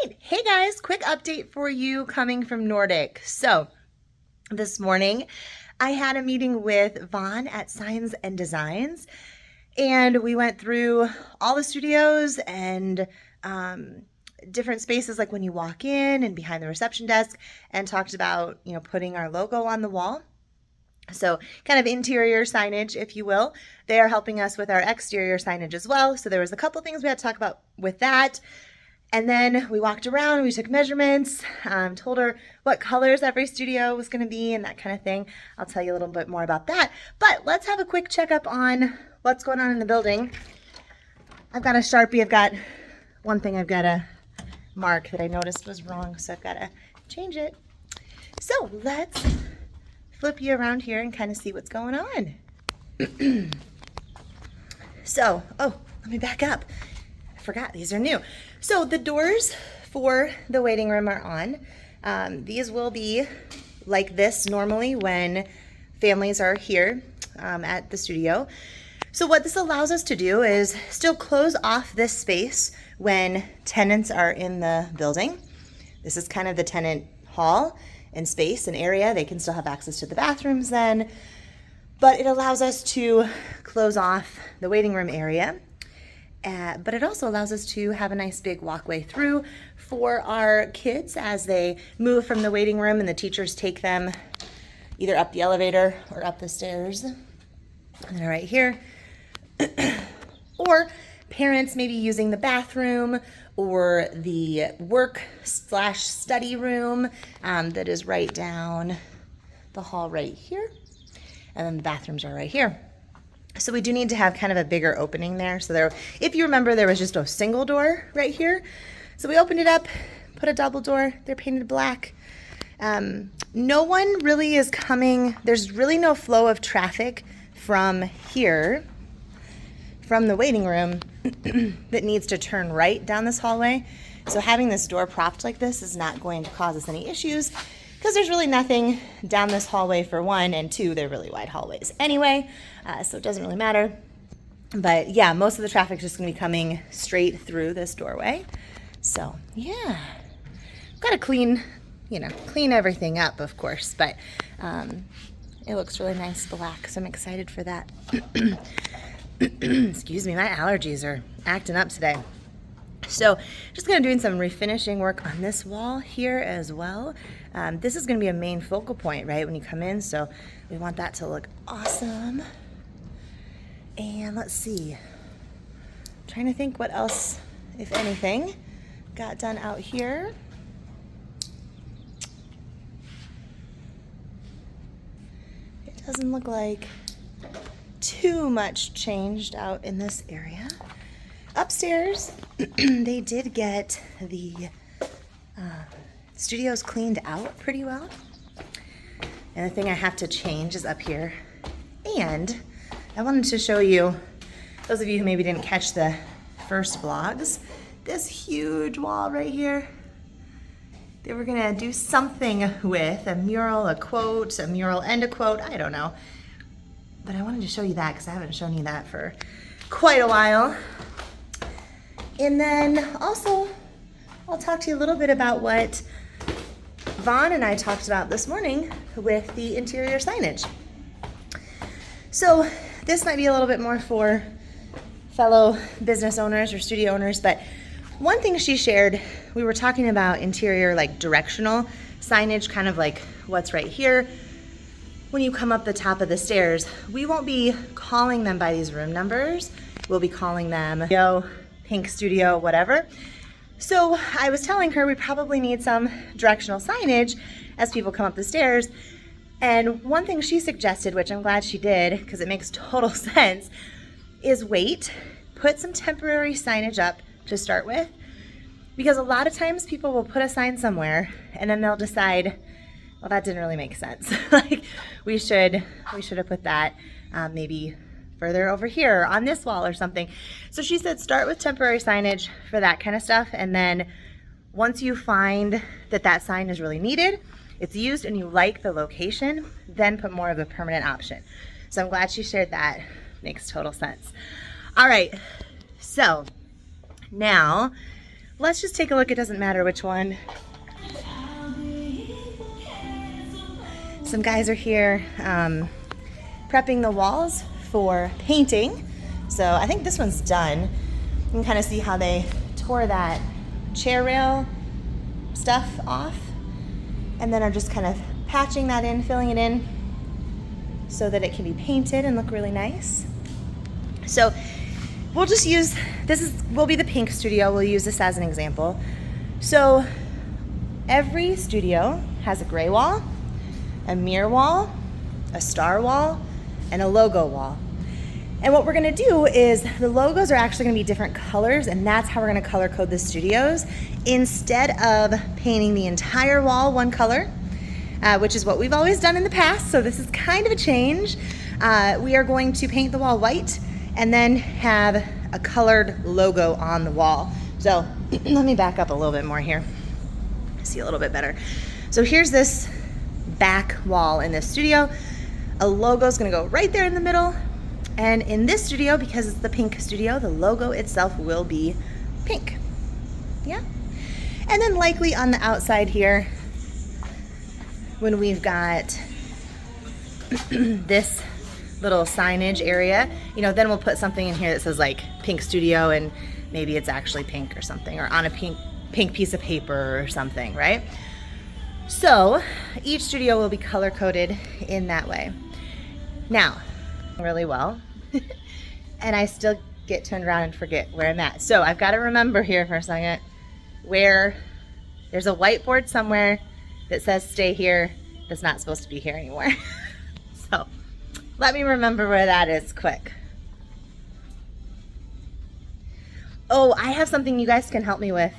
right. Hey guys, quick update for you coming from Nordic. So this morning I had a meeting with Vaughn at Signs and Designs, and we went through all the studios and different spaces like when you walk in and behind the reception desk, and talked about, putting our logo on the wall. So kind of interior signage, if you will. They are helping us with our exterior signage as well. So there was a couple things we had to talk about with that. And then we walked around, we took measurements, told her what colors every studio was going to be and that kind of thing. I'll tell you a little bit more about that. But let's have a quick checkup on what's going on in the building. I've got a Sharpie. I've got one thing I've got to mark that I noticed was wrong, so I've got to change it. So let's flip you around here and kind of see what's going on. So, let me back up. I forgot these are new. So the doors for the waiting room are on. These will be like this normally when families are here at the studio. So what this allows us to do is still close off this space when tenants are in the building. This is kind of the tenant hall and space and area. They can still have access to the bathrooms then, but it allows us to close off the waiting room area. But it also allows us to have a nice big walkway through for our kids as they move from the waiting room and the teachers take them either up the elevator or up the stairs. And they're right here. Or parents maybe using the bathroom or the work/study room that is right down the hall right here. And then the bathrooms are right here. So we do need to have kind of a bigger opening there. So there, if you remember, there was just a single door right here. So we opened it up, put a double door. They're painted black. No one really is coming. There's really no flow of traffic from here, from the waiting room that needs to turn right down this hallway. So having this door propped like this is not going to cause us any issues, because there's really nothing down this hallway for one, and two, they're really wide hallways anyway, so it doesn't really matter. But yeah, most of the traffic is just gonna be coming straight through this doorway. So yeah, got to clean everything up, of course, but it looks really nice black, so I'm excited for that. Excuse me, my allergies are acting up today. So just gonna doing some refinishing work on this wall here as well. This is gonna be a main focal point, right, when you come in, so we want that to look awesome. And let's see, I'm trying to think what else, if anything, got done out here. It doesn't look like too much changed out in this area. Upstairs, they did get the studios cleaned out pretty well. And the thing I have to change is up here. And I wanted to show you, those of you who maybe didn't catch the first vlogs, this huge wall right here. They were gonna do something with a mural, a quote, a mural and a quote, I don't know. But I wanted to show you that because I haven't shown you that for quite a while. And then also, I'll talk to you a little bit about what Vaughn and I talked about this morning with the interior signage. So this might be a little bit more for fellow business owners or studio owners, but one thing she shared, we were talking about interior, like directional signage, kind of like what's right here. When you come up the top of the stairs, we won't be calling them by these room numbers. We'll be calling them Pink Studio, whatever. So I was telling her we probably need some directional signage as people come up the stairs. And one thing she suggested, which I'm glad she did because it makes total sense, is put some temporary signage up to start with. Because a lot of times people will put a sign somewhere and then they'll decide, well, that didn't really make sense. Like we should have put that maybe further over here on this wall or something. So she said start with temporary signage for that kind of stuff, and then once you find that that sign is really needed, it's used, and you like the location, then put more of a permanent option. So I'm glad she shared that. Makes total sense. All right, so now let's just take a look. It doesn't matter which one. Some guys are here prepping the walls for painting. So I think this one's done. You can kind of see how they tore that chair rail stuff off and then are just kind of patching that in, filling it in so that it can be painted and look really nice. So we'll just use, will be the pink studio. We'll use this as an example. So every studio has a gray wall, a mirror wall, a star wall, and a logo wall. And what we're gonna do is the logos are actually gonna be different colors, and that's how we're gonna color code the studios instead of painting the entire wall one color, which is what we've always done in the past. So this is kind of a change. We are going to paint the wall white and then have a colored logo on the wall. So let me back up a little bit more here. See a little bit better. So here's this back wall in this studio. A logo is gonna go right there in the middle. And in this studio, because it's the pink studio, the logo itself will be pink. Yeah. And then likely on the outside here, when we've got this little signage area, you know, then we'll put something in here that says like pink studio, and maybe it's actually pink or something, or on a pink piece of paper or something, right? So each studio will be color coded in that way. Now, really well, and I still get turned around and forget where I'm at. So I've got to remember here for a second where there's a whiteboard somewhere that says stay here that's not supposed to be here anymore. So let me remember where that is quick. Oh, I have something you guys can help me with.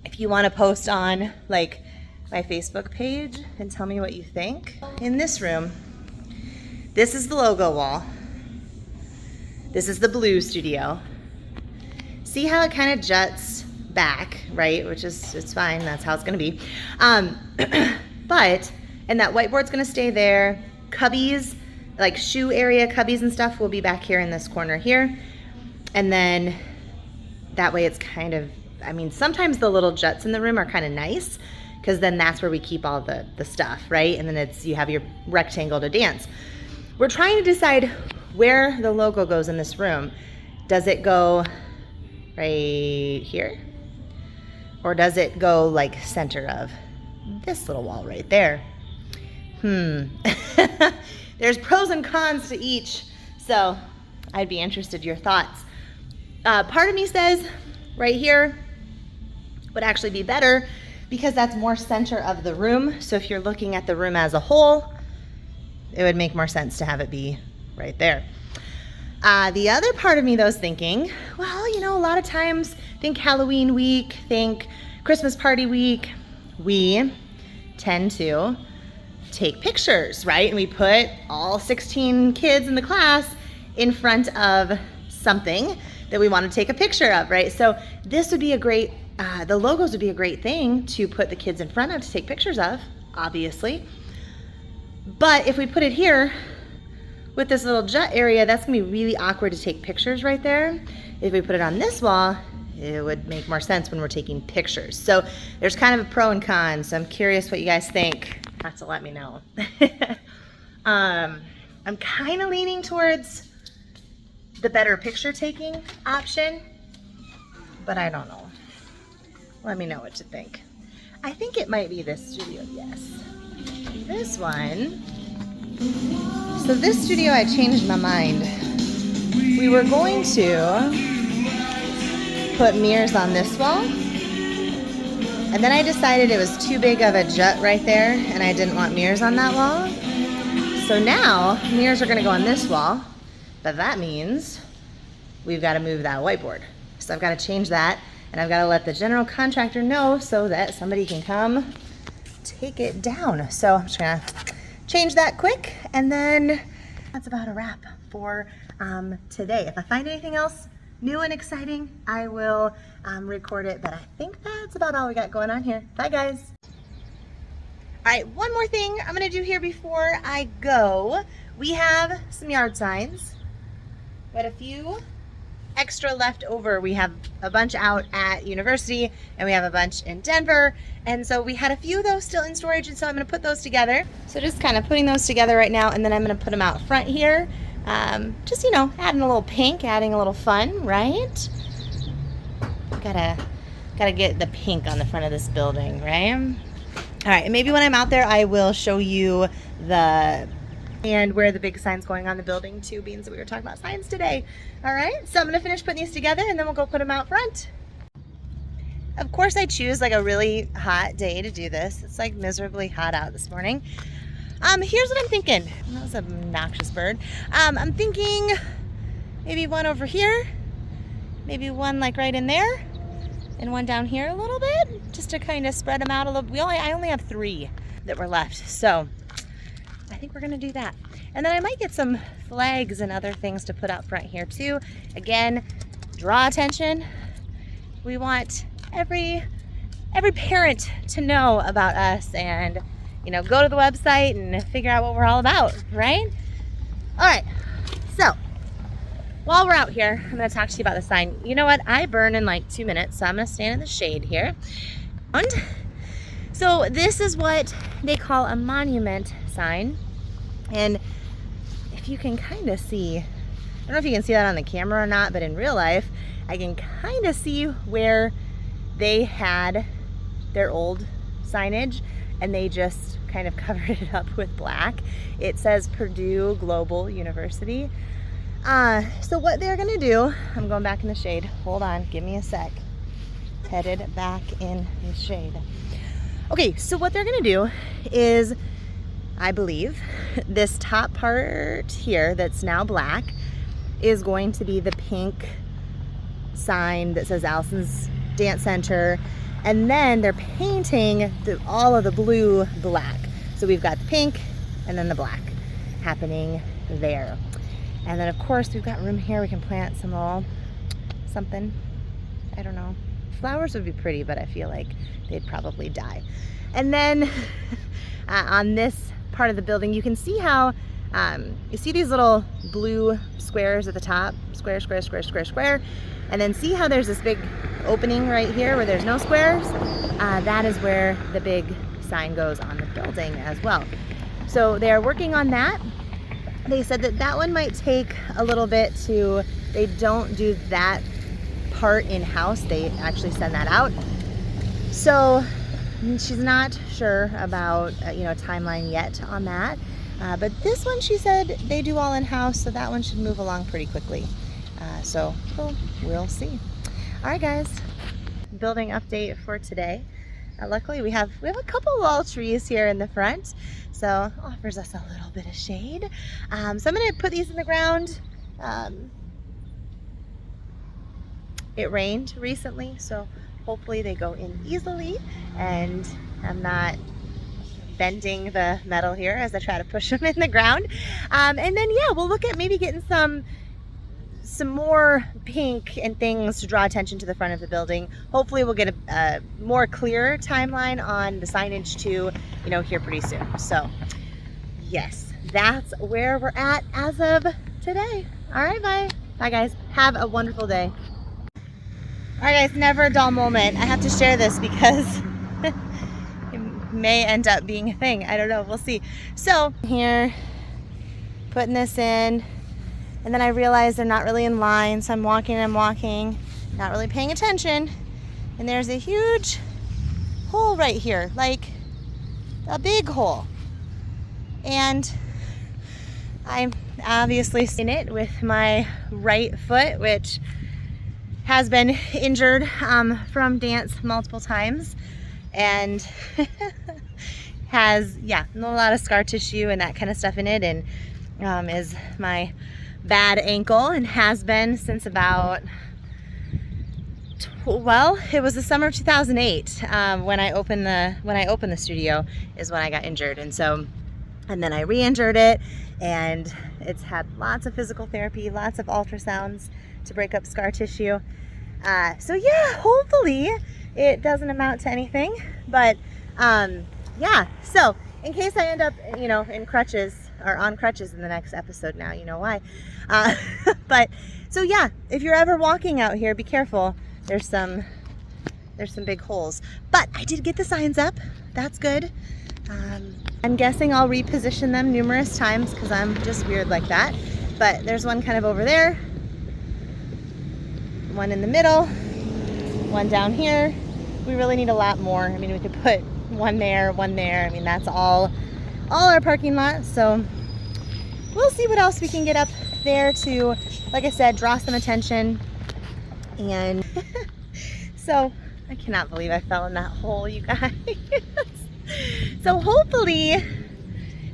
If you want to post on like my Facebook page and tell me what you think. In this room, this is the logo wall. This is the blue studio. See how it kind of juts back, right? Which is, it's fine, that's how it's gonna be. And that whiteboard's gonna stay there. Cubbies, like shoe area cubbies and stuff will be back here in this corner here. And then that way it's kind of, I mean, sometimes the little juts in the room are kind of nice because then that's where we keep all the stuff, right? And then you have your rectangle to dance. We're trying to decide where the logo goes in this room. Does it go right here? Or does it go like center of this little wall right there? There's pros and cons to each, so I'd be interested in your thoughts. Part of me says right here would actually be better because that's more center of the room. So if you're looking at the room as a whole, it would make more sense to have it be right there. The other part of me though is thinking, well, you know, a lot of times think Halloween week, think Christmas party week, we tend to take pictures, right? And we put all 16 kids in the class in front of something that we want to take a picture of, right? So this would be a great, the logos would be a great thing to put the kids in front of to take pictures of, obviously. But if we put it here with this little jut area, that's gonna be really awkward to take pictures right there. If we put it on this wall, it would make more sense when we're taking pictures. So there's kind of a pro and con, so I'm curious what you guys think. Have to let me know. I'm kind of leaning towards the better picture taking option, but I don't know. Let me know what you think. I think it might be this studio, yes. This one, so this studio I changed my mind. We were going to put mirrors on this wall, and then I decided it was too big of a jut right there and I didn't want mirrors on that wall. So now mirrors are gonna go on this wall, but that means we've gotta move that whiteboard. So I've gotta change that, and I've gotta let the general contractor know so that somebody can come take it down. So I'm just gonna change that quick, and then that's about a wrap for today. If I find anything else new and exciting, I will record it, but I think that's about all we got going on here. Bye guys. All right, one more thing I'm gonna do here before I go. We have some yard signs, but a few extra left over. We have a bunch out at university and we have a bunch in Denver. And so we had a few of those still in storage, and so I'm gonna put those together. So just kind of putting those together right now, and then I'm gonna put them out front here. Just, you know, adding a little pink, adding a little fun, right? Gotta get the pink on the front of this building, right? All right, and maybe when I'm out there, I will show you and where the big sign's going on the building too, being that we were talking about signs today. All right, so I'm gonna finish putting these together and then we'll go put them out front. Of course, I choose like a really hot day to do this. It's like miserably hot out this morning. Here's what I'm thinking. That was an obnoxious bird. I'm thinking maybe one over here, maybe one like right in there, and one down here a little bit, just to kind of spread them out a little. I only have 3 that were left, so I think we're gonna do that. And then I might get some flags and other things to put out front here too. Again, draw attention. We want every parent to know about us and, you know, go to the website and figure out what we're all about, right? All right, so while we're out here, I'm gonna talk to you about the sign. You know what, I burn in like 2 minutes, so I'm gonna stand in the shade here. And so this is what they call a monument sign. And if you can kind of see, I don't know if you can see that on the camera or not, but in real life, I can kind of see where they had their old signage and they just kind of covered it up with black. It says Purdue Global University. So what they're gonna do, I'm going back in the shade. Hold on, give me a sec. Headed back in the shade. Okay, so what they're gonna do is, I believe, this top part here that's now black is going to be the pink sign that says Allison's Dance Center, and then they're painting all of the blue black. So we've got the pink and then the black happening there. And then of course we've got room here. We can plant some something, I don't know. Flowers would be pretty, but I feel like they'd probably die. And then on this part of the building, you can see how you see these little blue squares at the top, square, square, square, square, square, and then see how there's this big opening right here where there's no squares? That is where the big sign goes on the building as well. So they are working on that. They said that that one might take a little bit they don't do that part in-house, they actually send that out. So she's not sure about timeline yet on that, but this one she said they do all in-house, so that one should move along pretty quickly. So we'll see. All right, guys, building update for today. Luckily we have a couple of trees here in the front, so it offers us a little bit of shade. So I'm gonna put these in the ground. It rained recently, so hopefully they go in easily and I'm not bending the metal here as I try to push them in the ground. And then yeah, we'll look at maybe getting some more pink and things to draw attention to the front of the building. Hopefully we'll get a more clear timeline on the signage too, here pretty soon. So yes, that's where we're at as of today. All right, bye. Bye guys, have a wonderful day. All right guys, never a dull moment. I have to share this because it may end up being a thing. I don't know, we'll see. So here, putting this in, and then I realized they're not really in line, so I'm walking, not really paying attention, and there's a huge hole right here, like a big hole. And I'm obviously in it with my right foot, which has been injured from dance multiple times, and has, a lot of scar tissue and that kind of stuff in it, and is my bad ankle, and has been since about, it was the summer of 2008 when I opened the studio is when I got injured. And then I re-injured it, and it's had lots of physical therapy, lots of ultrasounds to break up scar tissue. So yeah, hopefully it doesn't amount to anything, but yeah, so in case I end up in crutches or on crutches in the next episode, now you know why. But So yeah, if you're ever walking out here, be careful. There's some big holes. But I did get the signs up. That's good. I'm guessing I'll reposition them numerous times because I'm just weird like that. But there's one kind of over there, one in the middle, one down here. We really need a lot more. I mean, we could put one there, one there. I mean, that's all our parking lot. So we'll see what else we can get up there to, like I said, draw some attention. And so I cannot believe I fell in that hole, you guys. So hopefully,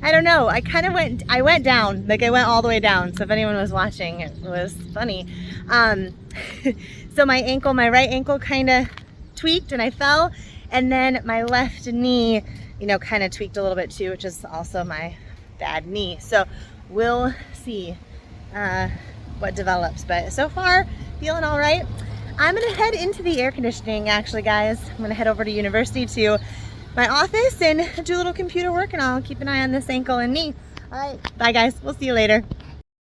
I don't know, I went down, like I went all the way down. So if anyone was watching, it was funny. So my right ankle kind of tweaked and I fell, and then my left knee, you know, kind of tweaked a little bit too, which is also my bad knee. So we'll see what develops, but so far feeling all right. I'm gonna head into the air conditioning actually, guys. I'm gonna head over to university to my office and do a little computer work, and I'll keep an eye on this ankle and knee. All right, bye guys, we'll see you later.